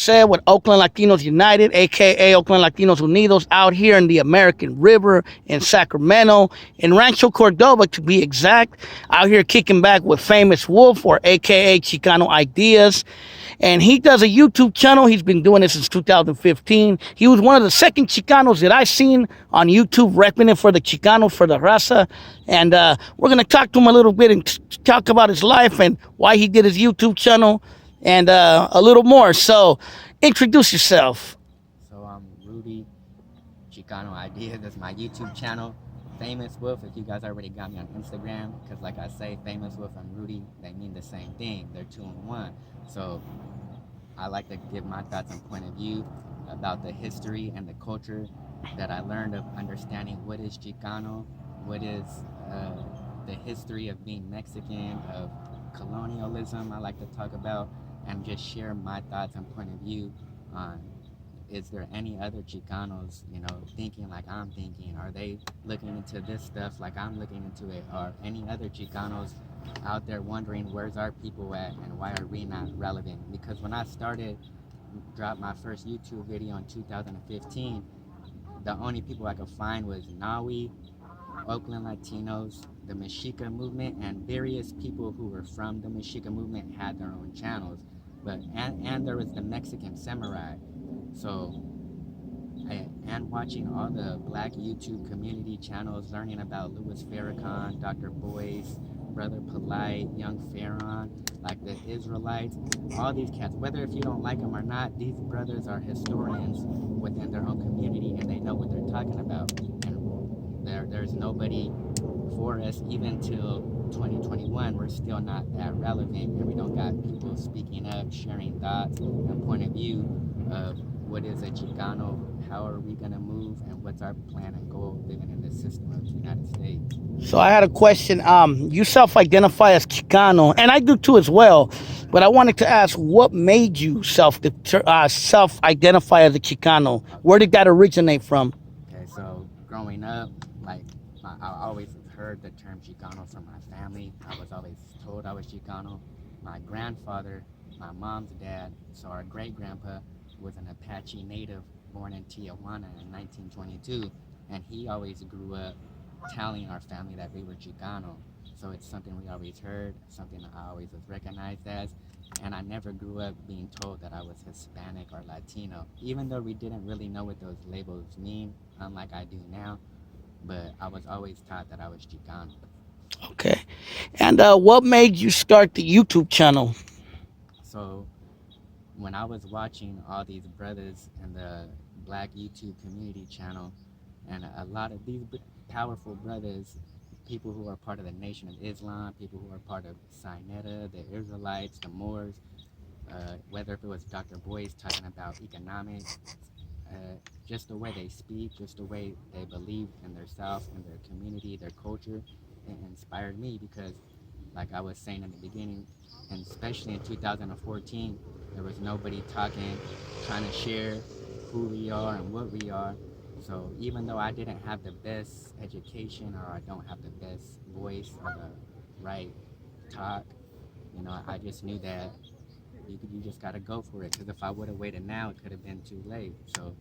Jose with Oakland Latinos United, a.k.a. Oakland Latinos Unidos, out here in the American River in Sacramento, in Rancho Cordova to be exact, out here kicking back with Famous Wolf, or a.k.a. Chicano Ideas. And he does a YouTube channel. He's been doing this since 2015. He was one of the second Chicanos that I seen on YouTube repping for the Chicanos, for the raza. And we're going to talk to him a little bit and talk about his life and why he did his YouTube channel and a little more. So introduce yourself. So I'm Rudy Chicano Ideas. That's my YouTube channel. Famous Wolf, if you guys already got me on Instagram, because like I say, Famous Wolf and Rudy, they mean the same thing. They're two in one. So I like to give my thoughts and point of view about the history and the culture that I learned of understanding what is Chicano, what is the history of being Mexican, of colonialism I like to talk about, and just share my thoughts and point of view on, is there any other Chicanos, thinking like I'm thinking? Are they looking into this stuff like I'm looking into it? Are any other Chicanos out there wondering where's our people at and why are we not relevant? Because when I dropped my first YouTube video in 2015, the only people I could find was Naui, Oakland Latinos, the Mexica movement, and various people who were from the Mexica movement had their own channels. But and there was the Mexican Samurai. So, and watching all the black YouTube community channels, learning about Louis Farrakhan, Dr. Boyce, Brother Polite, Young Pharaoh, like the Israelites, all these cats, whether if you don't like them or not, these brothers are historians within their own community and they know what they're talking about. And there's nobody for us, even till 2021, we're still not that relevant, and we don't got people speaking up, sharing thoughts and point of view of what is a Chicano, how are we going to move, and what's our plan and goal living in the system of the United States. So I had a question. You self-identify as Chicano, and I do too as well. But I wanted to ask, what made you self-identify as a Chicano? Where did that originate from? Okay, so growing up, I always heard the term Chicano from my family. I was always told I was Chicano. My grandfather, my mom's dad, so our great-grandpa, was an Apache native born in Tijuana in 1922, and he always grew up telling our family that we were Chicano. So it's something we always heard, something I always was recognized as, and I never grew up being told that I was Hispanic or Latino, even though we didn't really know what those labels mean, unlike I do now, but I was always taught that I was Chicano. Okay. And what made you start the YouTube channel? So when I was watching all these brothers in the black YouTube community channel, and a lot of these powerful brothers, people who are part of the Nation of Islam, people who are part of Sinetta, the Israelites, the Moors, whether if it was Dr. Boyce talking about economics, just the way they speak, just the way they believe in their self, in their community, their culture, it inspired me because, like I was saying in the beginning, and especially in 2014, there was nobody talking, trying to share who we are and what we are. So even though I didn't have the best education, or I don't have the best voice or the right talk, I just knew that you just got to go for it. Because if I would have waited now, it could have been too late. So,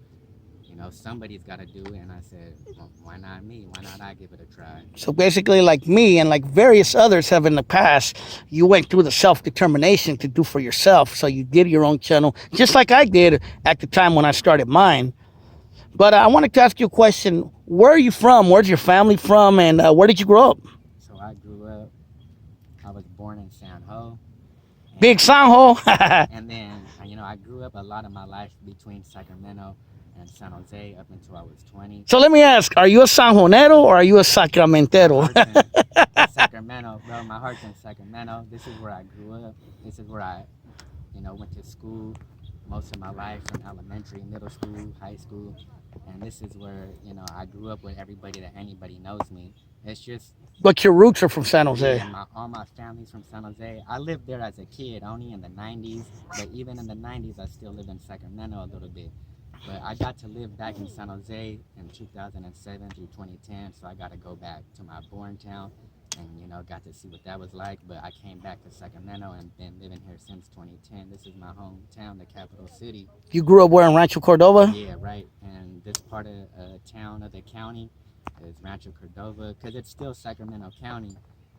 somebody's got to do it. And I said, well, why not me? Why not I give it a try? So basically, like me and like various others have in the past, you went through the self-determination to do for yourself. So you did your own channel, just like I did at the time when I started mine. But I wanted to ask you a question. Where are you from? Where's your family from? And where did you grow up? So I was born in San Jose. Big San Jose. And then, I grew up a lot of my life between Sacramento and San Jose up until I was 20. So let me ask, are you a San Jonero or are you a Sacramentero? Sacramento, bro. My heart's in Sacramento. This is where I grew up. This is where I, went to school most of my life, from elementary, middle school, high school. And this is where, I grew up with everybody that anybody knows me. It's just... But your roots are from San Jose. Yeah, all my family's from San Jose. I lived there as a kid, only in the 90s. But even in the 90s, I still lived in Sacramento a little bit. But I got to live back in San Jose in 2007 through 2010. So I got to go back to my born town and got to see what that was like. But I came back to Sacramento and been living here since 2010. This is my hometown, the capital city. You grew up where, in Rancho Cordova? Yeah, right. And this part of town of the county is Rancho Cordova, because it's still Sacramento County.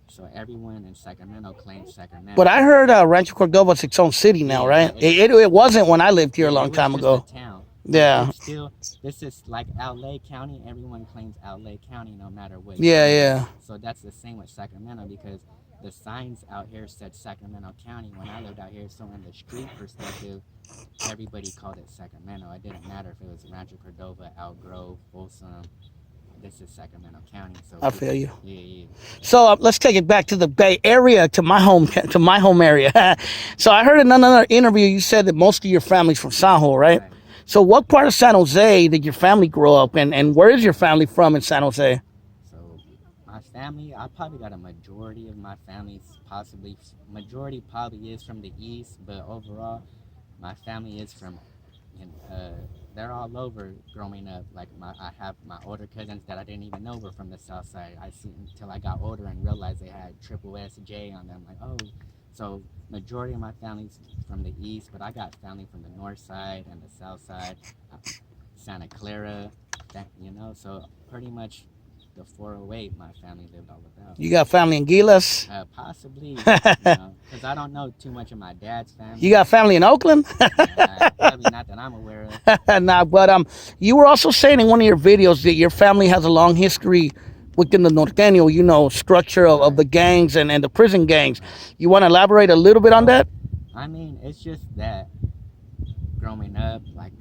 So everyone in Sacramento claims Sacramento. But I heard Rancho Cordova's its own city now, right? It wasn't when I lived here a long time ago. It was just a town. Yeah. It's still, this is like LA County. Everyone claims LA County no matter what. Yeah, yeah. So that's the same with Sacramento, because the signs out here said Sacramento County when I lived out here. So in the street perspective, everybody called it Sacramento. It didn't matter if it was Rancho Cordova, Elk Grove, Folsom. This is Sacramento County. So I feel you. Yeah. So let's take it back to the Bay Area, to my home area. So I heard in another interview you said that most of your family's from San Jose, right? So what part of San Jose did your family grow up in, and where is your family from in San Jose? So my family, I probably got a majority of my family's majority probably is from the east, but overall my family is from, they're all over growing up. Like I have my older cousins that I didn't even know were from the south side. I see until I got older and realized they had triple SJ on them. Like, oh, so majority of my family's from the east, but I got family from the north side and the south side, Santa Clara, so pretty much the 408 my family lived all about. You got family in Gilas? Possibly, because I don't know too much of my dad's family. You got family in Oakland? Probably not that I'm aware of. Nah, but you were also saying in one of your videos that your family has a long history within the norteño, structure of the gangs and the prison gangs. You want to elaborate a little bit on that? I mean, it's just that growing up, like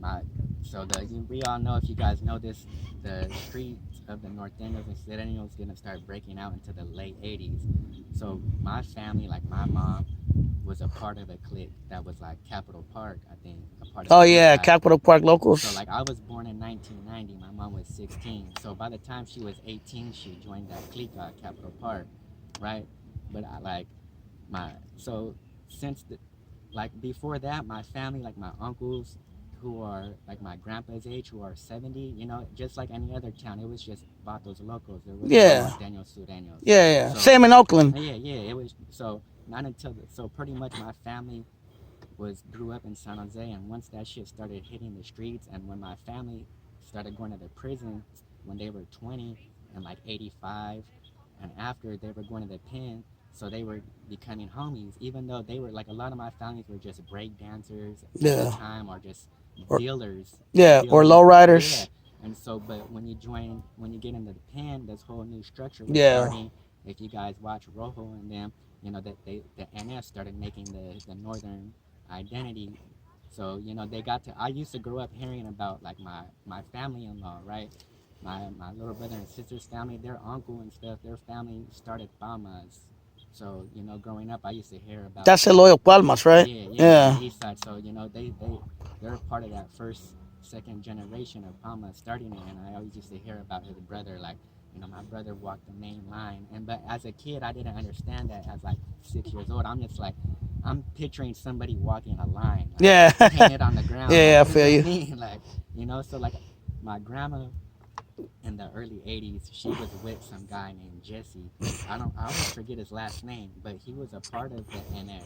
we all know, if you guys know this, the streets of the norteños and sureños gonna start breaking out into the late 80s. So my family, like my mom, was a part of a clique that was like Capitol Park, I think. Capitol Park locals. So like I was born in 1990, my mom was 16. So by the time she was 18, she joined that clique at Capitol Park, right? But before that, my family, like my uncles, who are like my grandpa's age, who are 70, just like any other town, it was just vatos locos. There was norteños, sureños. Yeah. So, same in Oakland. Yeah. It was not until so pretty much my family grew up in San Jose, and once that shit started hitting the streets, and when my family started going to the prison when they were 20 and like 85, and after they were going to the pen, so they were becoming homies, even though they were like, a lot of my families were just break dancers at the time, or just dealers. Or lowriders. Yeah. And so, but when you get into the pen, this whole new structure was starting. If you guys watch Rojo and them, that the NS started making the northern identity. So, I used to grow up hearing about like my family-in-law, right? My little brother and sister's family, their uncle and stuff, their family started Palmas. So, growing up, I used to hear about... That's Eloy Palmas, right? Yeah. The east side. So, they're part of that second generation of Palmas starting it. And I always used to hear about his brother, like, my brother walked the main line. But as a kid, I didn't understand that. As like 6 years old, I'm just like, I'm picturing somebody walking a line. Like, painted on the ground. I feel you. Like, so like my grandma in the early 80s, she was with some guy named Jesse. I always forget his last name, but he was a part of the NF.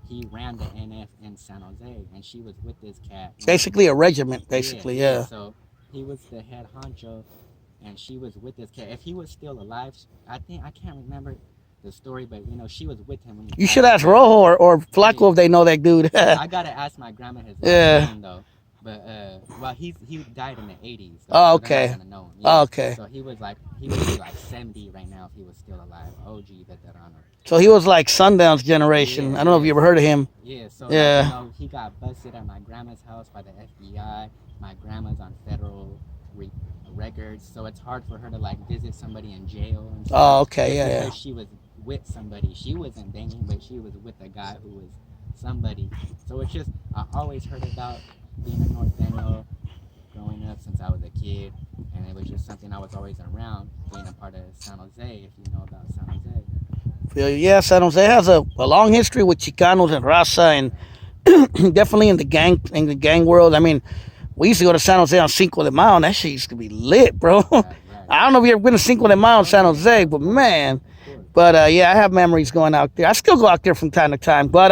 He ran the NF in San Jose, and she was with this cat. Basically a regiment, basically, yeah. So he was the head honcho, and she was with this cat. If he was still alive, I can't remember the story, but she was with him. When you should ask Rojo or Flaco if they know that dude. I gotta ask my grandma his last name though. But he died in the 80s. So oh, okay. Not gonna know him. Yeah. Okay. So he would be like 70 right now if he was still alive. OG veterano. So he was like Sundown's generation. I don't know if you ever heard of him. Yeah. So he got busted at my grandma's house by the FBI. My grandma's on federal records, so it's hard for her to like visit somebody in jail. And stuff. Oh, okay. Yeah. Because she was with somebody. She wasn't banging, but she was with a guy who was somebody. So it's just, I always heard about being a norteño growing up since I was a kid, and it was just something I was always around, being a part of San Jose, if you know about San Jose. Yeah, San Jose has a long history with Chicanos and Raza, and definitely in the gang world. I mean, we used to go to San Jose on Cinco de Mayo, and that shit used to be lit, bro. Right. I don't know if you ever been to Cinco de Mayo in San Jose, but man, But yeah, I have memories going out there. I still go out there from time to time. But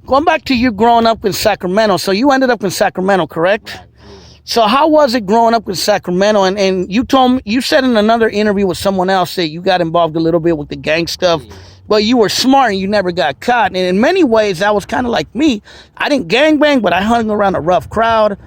going back to you growing up in Sacramento. So you ended up in Sacramento, correct? Right. Yeah. So how was it growing up in Sacramento? And you told me, you said in another interview with someone else that you got involved a little bit with the gang stuff, Yeah. but you were smart and you never got caught. And in many ways, that was kind of like me. I didn't gang bang, but I hung around a rough crowd.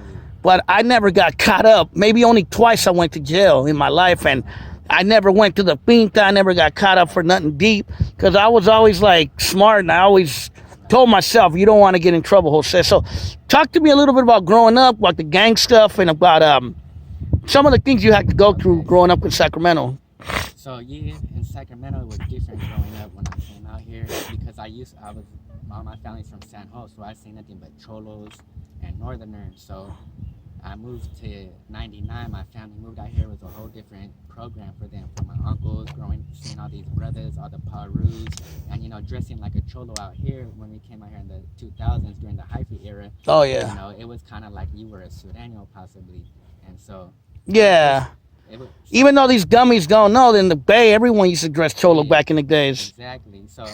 But I never got caught up. Maybe only twice I went to jail in my life, and I never went to the finta. I never got caught up for nothing deep because I was always like smart, and I always told myself, you don't want to get in trouble, Jose. So talk to me a little bit about growing up, about the gang stuff, and about some of the things you had to go through growing up in Sacramento. So yeah, in Sacramento it was different growing up when I came out here because all my family's from San Jose, so I seen nothing but cholos and northerners. So I moved to 99. My family moved out here. It was a whole different program for them. For my uncles, seeing all these brothers, all the parus, and dressing like a cholo out here when we came out here in the 2000s during the hyphy era. Oh yeah. It was kind of like you were a Sureño possibly, and so yeah. Even though these dummies don't know, in the Bay, everyone used to dress cholo back in the days. Exactly. So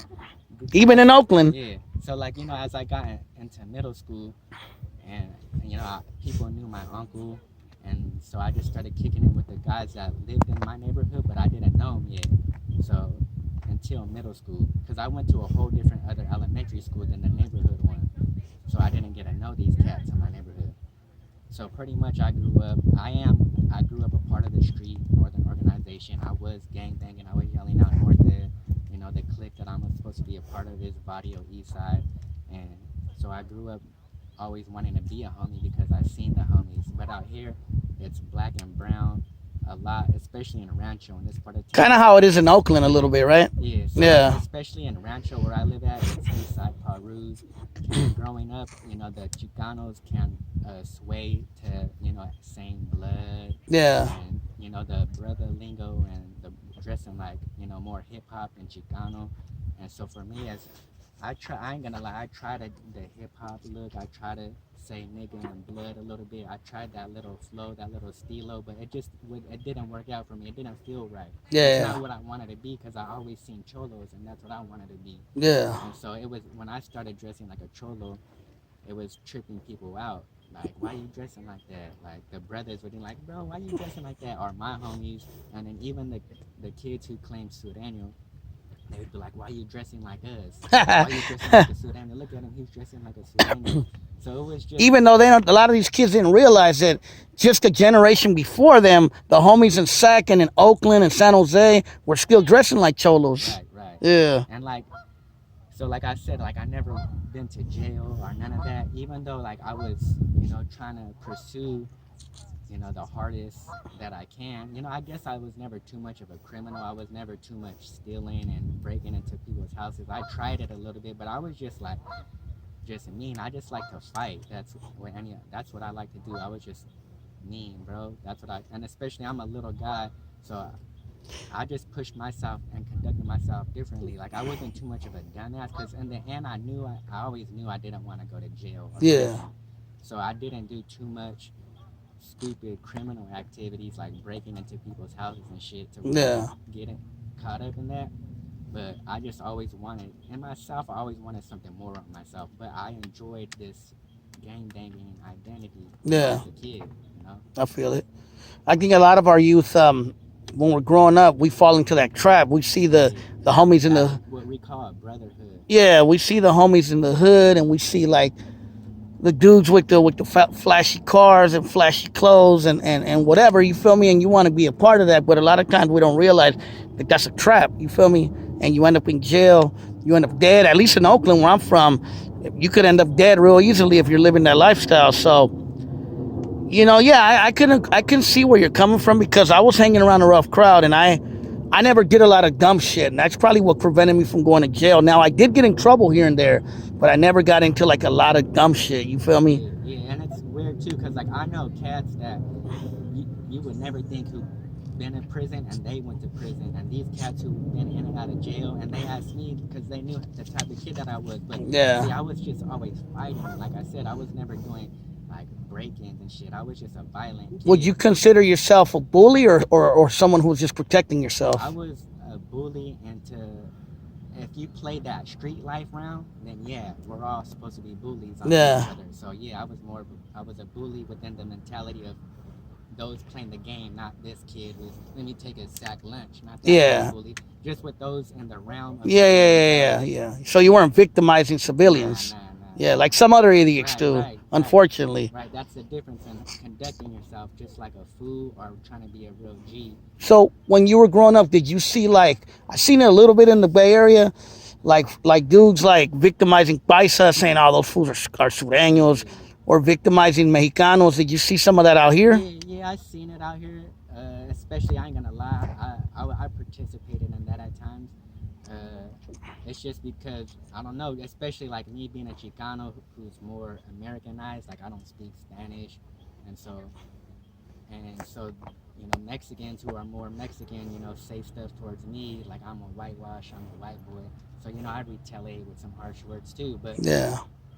even in Oakland. Yeah. So as I got into middle school, and people knew my uncle, and so I just started kicking it with the guys that lived in my neighborhood, but I didn't know them yet. So until middle school, because I went to a whole different other elementary school than the neighborhood one, so I didn't get to know these cats in my neighborhood. So pretty much I grew up a part of the street northern organization. I was gang banging. I was yelling out north there. The clique that I'm supposed to be a part of is Barrio East Side, and so I grew up always wanting to be a homie because I seen the homies. But out here, it's black and brown a lot, especially in Rancho in this part of town. Kind of how it is in Oakland a little bit, right? Yeah. So yeah. Especially in Rancho where I live at, it's East Side Parus. Growing up, the Chicanos can sway to same blood. Yeah. And the brother lingo and the dressing like more hip hop and Chicano. And so for me, I ain't gonna lie, I tried the hip hop look. I try to say nigga and blood a little bit. I tried that little flow, that little stilo, but it didn't work out for me. It didn't feel right. Yeah. It's not what I wanted to be because I always seen cholos and that's what I wanted to be. Yeah. And so it was when I started dressing like a cholo, it was tripping people out. Like, why you dressing like that? Like the brothers would be like, bro, why you dressing like that? Or my homies, and then even the kids who claim Sureño, they would be like, why are you dressing like us? Why are you dressing like a Sureño? Look at him, he's dressing like a Sureño. So it was just... Even though a lot of these kids didn't realize that just a generation before them, the homies in Sac and in Oakland and San Jose were still dressing like cholos. Right. Yeah. And like I said, I never been to jail or none of that, even though I was, trying to pursue the hardest that I can. I guess I was never too much of a criminal. I was never too much stealing and breaking into people's houses. I tried it a little bit, but I was just mean. I just like to fight. That's what I like to do. I was just mean, bro. And especially I'm a little guy, so I just pushed myself and conducted myself differently. I wasn't too much of a dumbass because in the end I always knew I didn't want to go to jail. Yeah. So I didn't do too much stupid criminal activities like breaking into people's houses and shit to get caught up in that. But I just always wanted, in myself, I always wanted something more of myself. But I enjoyed this gang banging identity as a kid, I feel it. I think a lot of our youth, when we're growing up, we fall into that trap. We see the homies in the... what we call brotherhood. Yeah, we see the homies in the hood, and we see the dudes with the flashy cars and flashy clothes and whatever, you feel me? And you want to be a part of that, but a lot of times we don't realize that that's a trap, you feel me? And you end up in jail, you end up dead. At least in Oakland, where I'm from, you could end up dead real easily if you're living that lifestyle. So, I couldn't see where you're coming from because I was hanging around a rough crowd and I never did a lot of dumb shit, and that's probably what prevented me from going to jail. Now, I did get in trouble here and there, but I never got into a lot of dumb shit, you feel me? Yeah, and it's weird too, because I know cats that you would never think who've been in prison and they went to prison, and these cats who've been in and out of jail, and they asked me because they knew the type of kid that I was, but see, I was just always fighting. Like I said, I was never doing break-ins and shit. I was just a violent kid. Would you consider yourself a bully or someone who was just protecting yourself? I was a bully bully and if you play that street life round, then yeah, we're all supposed to be bullies on each other. So yeah, I was a bully within the mentality of those playing the game, not this kid who's let me take his sack lunch, not that kind of bully. Just with those in the realm of Yeah. So you weren't victimizing civilians. Nah. Yeah, like some other idiots do, Right. unfortunately. Right, that's the difference in conducting yourself just like a fool or trying to be a real G. So when you were growing up, did you see like I seen it a little bit in the Bay Area, like dudes like victimizing paisas, saying all those fools are sureños, or victimizing Mexicanos. Did you see some of that out here? Yeah, I seen it out here. Especially, I ain't gonna lie, I participated in that at times. It's just because I don't know, especially like me being a Chicano who's more Americanized. Like I don't speak Spanish, and so Mexicans who are more Mexican, say stuff towards me like I'm a whitewash, I'm a white boy. So I retaliate with some harsh words too. But Yeah.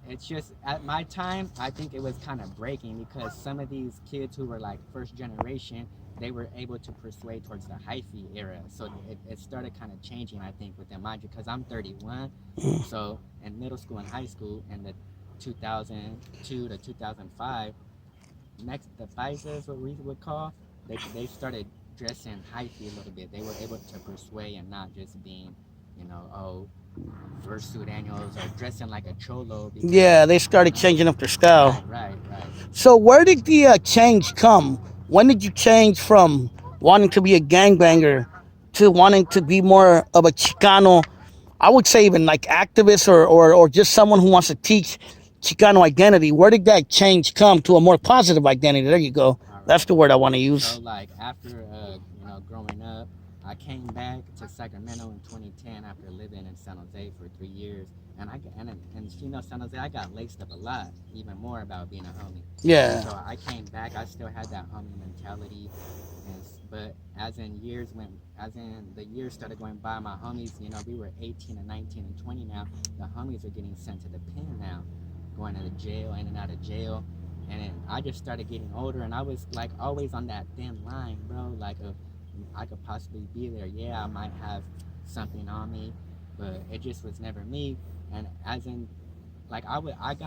it's just at my time, I think it was kind of breaking because some of these kids who were like first generation, they were able to persuade towards the hyphy era. So it started kind of changing, I think, within mind you, because I'm 31. So in middle school and high school in the 2002 to 2005, the paisas, what we would call, they started dressing hyphy a little bit. They were able to persuade and not just being, fursuit annuals or dressing like a cholo. Yeah, they started changing up their style. Right. So where did the change come? When did you change from wanting to be a gangbanger to wanting to be more of a Chicano? I would say even like activist or just someone who wants to teach Chicano identity. Where did that change come to a more positive identity? There you go. Right. That's the word I want to use. So like after growing up, I came back to Sacramento in 2010 after living in San Jose for 3 years, and San Jose, I got laced up a lot, even more about being a homie. Yeah. So I came back, I still had that homie mentality, but as in the years started going by, my homies, we were 18 and 19 and 20 now. The homies are getting sent to the pen now, going to the jail, in and out of jail. And I just started getting older, and I was like always on that thin line, bro. Like I could possibly be there. Yeah, I might have something on me, but it just was never me. And as in, like I got